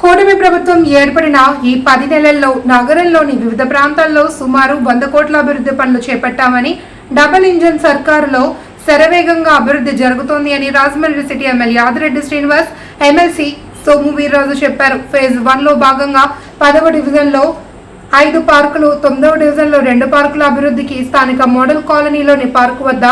కూటమి ప్రభుత్వం ఏర్పడిన ఈ 10 నెలల్లో నగరంలోని వివిధ ప్రాంతాల్లో సుమారు 100 కోట్ల అభివృద్ధి పనులు చేపట్టామని, డబుల్ ఇంజన్ సర్కారులో శరవేగంగా అభివృద్ధి జరుగుతోంది అని Rajahmundry city MLA Adireddy Srinivas, MLC Somu Veerraju చెప్పారు. ఫేజ్ 1 లో భాగంగా 10వ డివిజన్లో 5 పార్కులు, 9వ డివిజన్లో 2 పార్కుల అభివృద్ధికి స్థానిక మోడల్ కాలనీలోని పార్కు వద్ద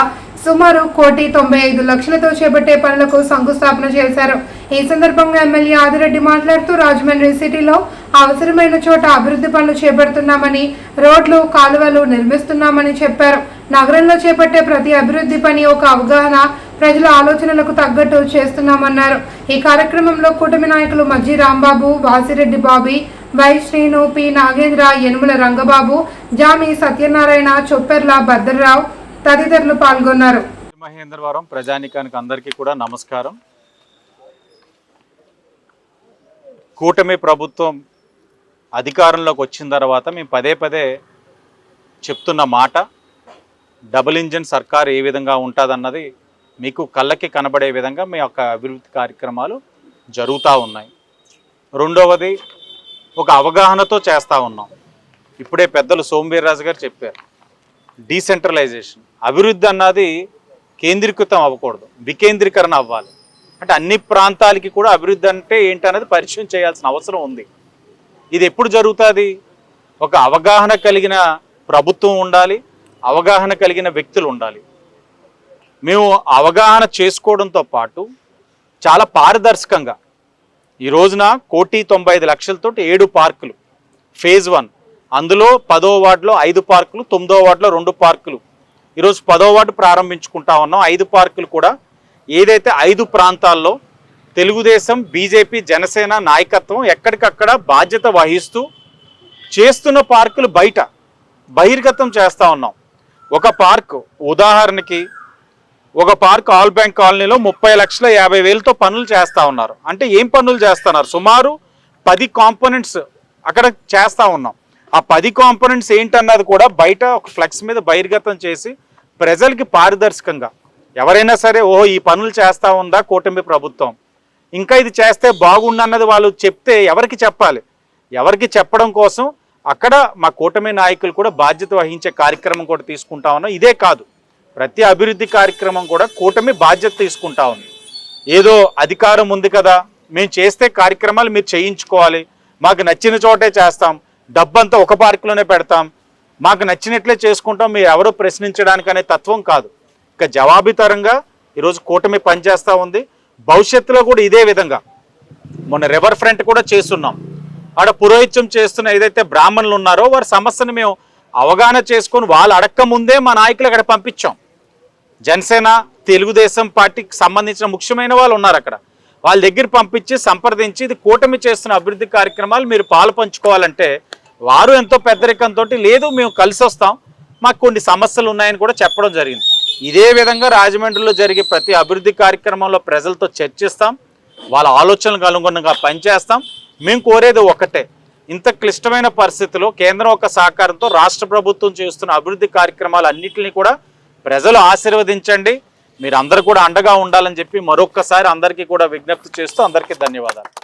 సుమారు 1,95,00,000తో చేపట్టే పనులకు శంకుస్థాపన చేశారు. ఈ సందర్భంగా ఎమ్మెల్యే ఆదిరెడ్డి మాట్లాడుతూ రాజమండ్రి సిటీలో అవసరమైన చోట అభివృద్ధి పనులు చేపడుతున్నామని, రోడ్లు, కాలువలు నిర్మిస్తున్నామని చెప్పారు. నగరంలో చేపట్టే ప్రతి అభివృద్ధి పని ఒక అవగాహన, ప్రజల ఆలోచనలకు తగ్గట్టు చేస్తున్నామన్నారు. ఈ కార్యక్రమంలో కూటమి నాయకులు మజ్జి రాంబాబు, వాసిరెడ్డి బాబీ, వై శ్రీను, పి నాగేంద్ర, యనుమల రంగబాబు, జామి సత్యనారాయణ, చొప్పెర్ల భద్రరావు తదితరులు పాల్గొన్నారు. మహేంద్రవరం ప్రజానికానికి అందరికీ కూడా నమస్కారం. కూటమి ప్రభుత్వం అధికారంలోకి వచ్చిన తర్వాత మేము పదే పదే చెప్తున్న మాట, డబుల్ ఇంజిన్ సర్కార్ ఏ విధంగా ఉంటుందన్నది మీకు కళ్ళకి కనబడే విధంగా మీ యొక్క అభివృద్ధి కార్యక్రమాలు జరుగుతూ ఉన్నాయి. రెండవది, ఒక అవగాహనతో చేస్తూ ఉన్నాం. ఇప్పుడే పెద్దలు సోము వీర్రాజు గారు చెప్పారు, డీసెంట్రలైజేషన్. అభివృద్ధి అన్నది కేంద్రీకృతం అవ్వకూడదు, వికేంద్రీకరణ అవ్వాలి. అంటే అన్ని ప్రాంతాలకి కూడా అభివృద్ధి అంటే ఏంటనేది పరిచయం చేయాల్సిన అవసరం ఉంది. ఇది ఎప్పుడు జరుగుతుంది? ఒక అవగాహన కలిగిన ప్రభుత్వం ఉండాలి, అవగాహన కలిగిన వ్యక్తులు ఉండాలి. మేము అవగాహన చేసుకోవడంతో పాటు చాలా పారదర్శకంగా ఈ రోజున 1,95,00,000తో 7 పార్కులు ఫేజ్ 1, అందులో 10వ వార్డులో 5 పార్కులు, 9వ వార్డులో 2 పార్కులు. ఈరోజు 10వ వార్డు ప్రారంభించుకుంటా ఉన్నాం. 5 పార్కులు కూడా ఏదైతే 5 ప్రాంతాల్లో తెలుగుదేశం, బీజేపీ, జనసేన నాయకత్వం ఎక్కడికక్కడ బాధ్యత వహిస్తూ చేస్తున్న పార్కులు బయట బహిర్గతం చేస్తూ ఉన్నాం. ఒక పార్కు ఉదాహరణకి, ఒక పార్క్ ఆల్ బ్యాంక్ కాలనీలో 30,50,000తో పనులు చేస్తూ ఉన్నారు. అంటే ఏం పనులు చేస్తున్నారు? సుమారు 10 కాంపోనెంట్స్ అక్కడ చేస్తూ ఉన్నాం. ఆ 10 కాంపోనెంట్స్ ఏంటన్నది కూడా బయట ఒక ఫ్లెక్స్ మీద బహిర్గతం చేసి ప్రజలకి పారదర్శకంగా, ఎవరైనా సరే ఓహో ఈ పనులు చేస్తూ ఉందా కూటమి ప్రభుత్వం, ఇంకా ఇది చేస్తే బాగుండన్నది వాళ్ళు చెప్తే ఎవరికి చెప్పాలి? ఎవరికి చెప్పడం కోసం అక్కడ మా కూటమి నాయకులు కూడా బాధ్యత వహించే కార్యక్రమం కూడా తీసుకుంటా ఉన్నాం. ఇదే కాదు, ప్రతి అభివృద్ధి కార్యక్రమం కూడా కూటమి బాధ్యత తీసుకుంటా ఉంది. ఏదో అధికారం ఉంది కదా, మేము చేస్తే కార్యక్రమాలు మీరు చేయించుకోవాలి, మాకు నచ్చిన చోటే చేస్తాం, డబ్బంతా ఒక పార్కులోనే పెడతాం, మాకు నచ్చినట్లే చేసుకుంటాం, మీరు ఎవరో ప్రశ్నించడానికి అనే తత్వం కాదు. ఇక జవాబుతరంగా ఈరోజు కూటమి పనిచేస్తూ ఉంది. భవిష్యత్తులో కూడా ఇదే విధంగా మొన్న రివర్ ఫ్రంట్ కూడా చేస్తున్నాం. ఆడ పురోహిత్యం చేస్తున్న ఏదైతే బ్రాహ్మణులు ఉన్నారో వారి సమస్యను మేము అవగాహన చేసుకొని వాళ్ళు అడక్క ముందే మా నాయకులు అక్కడ పంపించాం. జనసేన, తెలుగుదేశం పార్టీకి సంబంధించిన ముఖ్యమైన వాళ్ళు ఉన్నారు అక్కడ. వాళ్ళ దగ్గర పంపించి సంప్రదించి ఇది కూటమి చేస్తున్న అభివృద్ధి కార్యక్రమాలు మీరు పాలు పంచుకోవాలంటే వారు ఎంతో పెద్దరికంతో లేదు మేము కలిసి వస్తాం, మాకు కొన్ని సమస్యలు ఉన్నాయని కూడా చెప్పడం జరిగింది. ఇదే విధంగా రాజమండ్రిలో జరిగే ప్రతి అభివృద్ధి కార్యక్రమంలో ప్రజలతో చర్చిస్తాం, వాళ్ళ ఆలోచనలకు అనుగుణంగా పనిచేస్తాం. మేము కోరేది ఒకటే, ఇంత క్లిష్టమైన పరిస్థితిలో కేంద్రం ఒక సహకారంతో రాష్ట్ర ప్రభుత్వం చేస్తున్న అభివృద్ధి కార్యక్రమాలు అన్నింటినీ కూడా ప్రజలు ఆశీర్వదించండి, మీరు అందరూ కూడా అండగా ఉండాలని చెప్పి మరొక్కసారి అందరికీ కూడా విజ్ఞప్తి చేస్తూ అందరికీ ధన్యవాదాలు.